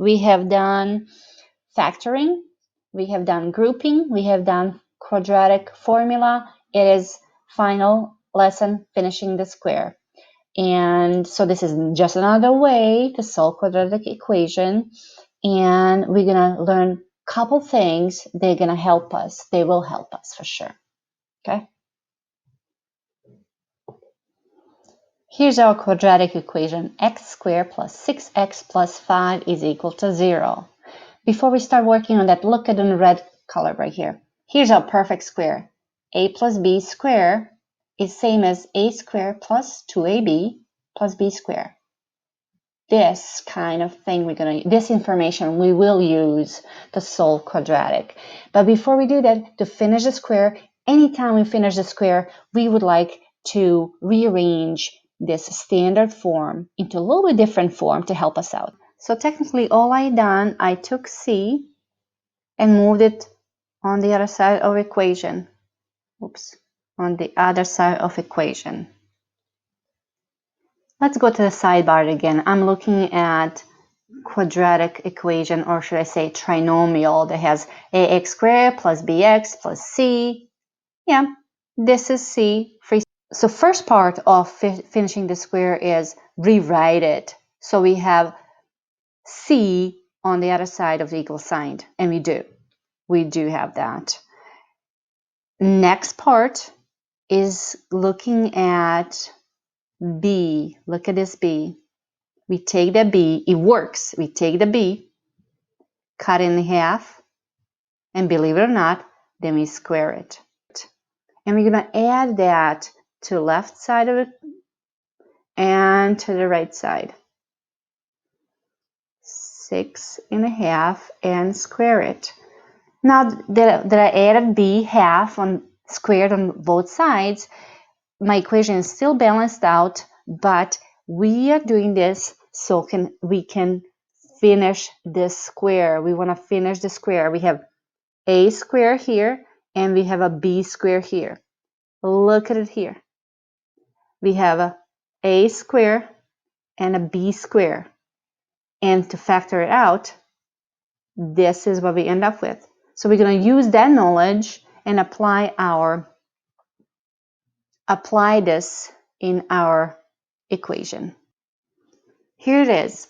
We have done factoring, we have done grouping, we have done quadratic formula. It is final lesson, finishing the square. And so this is just another way to solve quadratic equation. And we're going to learn a couple things. They're going to help us. They will help us for sure. Okay. Here's our quadratic equation. X squared plus 6x plus 5 is equal to 0. Before we start working on that, look at the red color right here. Here's our perfect square. A plus b squared is same as a squared plus 2ab plus b squared. This kind of thing this information we will use to solve quadratic. But before we do that, to finish the square, anytime we finish the square, we would like to rearrange this standard form into a little bit different form to help us out. So technically all I took C and moved it on the other side of equation. Oops, on the other side of equation. Let's go to the sidebar again. I'm looking at quadratic equation, or should I say trinomial, that has ax squared plus bx plus c. Yeah, this is c. So first part of finishing the square is rewrite it. So we have c on the other side of the equal sign, and we do have that. Next part is looking at b. Look at this b. We take the b, it works. We take the b, cut it in half, and believe it or not, then we square it. And we're going to add that to the left side of it and to the right side. 6½ and square it. Now that I added b half on squared on both sides, my equation is still balanced out, but we are doing this so we can finish this square. We want to finish the square. We have a square here and we have a b square here. Look at it here. We have a square and a b square. And to factor it out, this is what we end up with. So we're going to use that knowledge and apply this in our equation. Here it is.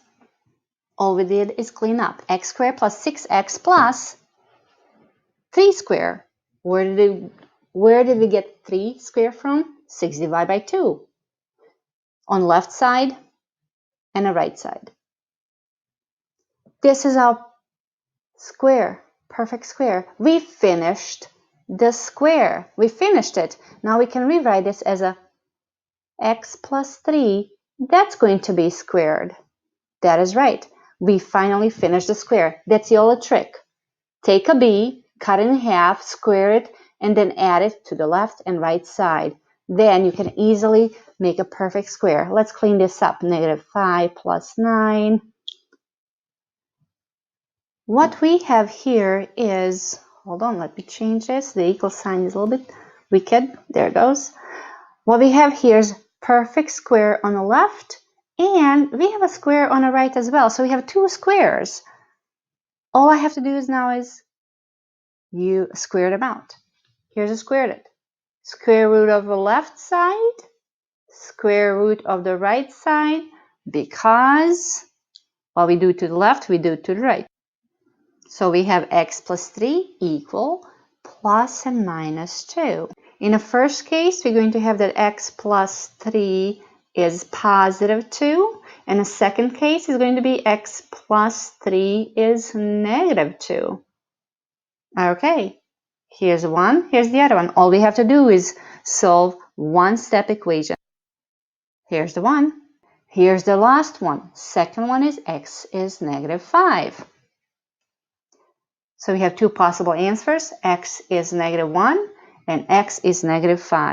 All we did is clean up. X squared plus 6x plus 3 squared. Where did we get 3 squared from? 6 divided by 2. On left side and the right side. This is our square, perfect square. We finished the square. We finished it. Now we can rewrite this as a x plus 3. That's going to be squared. That is right. We finally finished the square. That's the only trick. Take a b, cut it in half, square it, and then add it to the left and right side. Then you can easily make a perfect square. Let's clean this up. -5 plus 9. What we have here is, hold on, let me change this. The equal sign is a little bit wicked. There it goes. What we have here is perfect square on the left, and we have a square on the right as well. So we have 2 squares. All I have to do now is you square them out. Here's a square root. Square root of the left side, square root of the right side, because what we do to the left, we do to the right. So we have x plus 3 equal plus and minus 2. In the first case, we're going to have that x plus 3 is positive 2. And the second case is going to be x plus 3 is negative 2. Okay, here's one, here's the other one. All we have to do is solve one-step equation. Here's the one. Here's the last one. Second one is x is -5. So we have 2 possible answers. X is -1 and x is -5.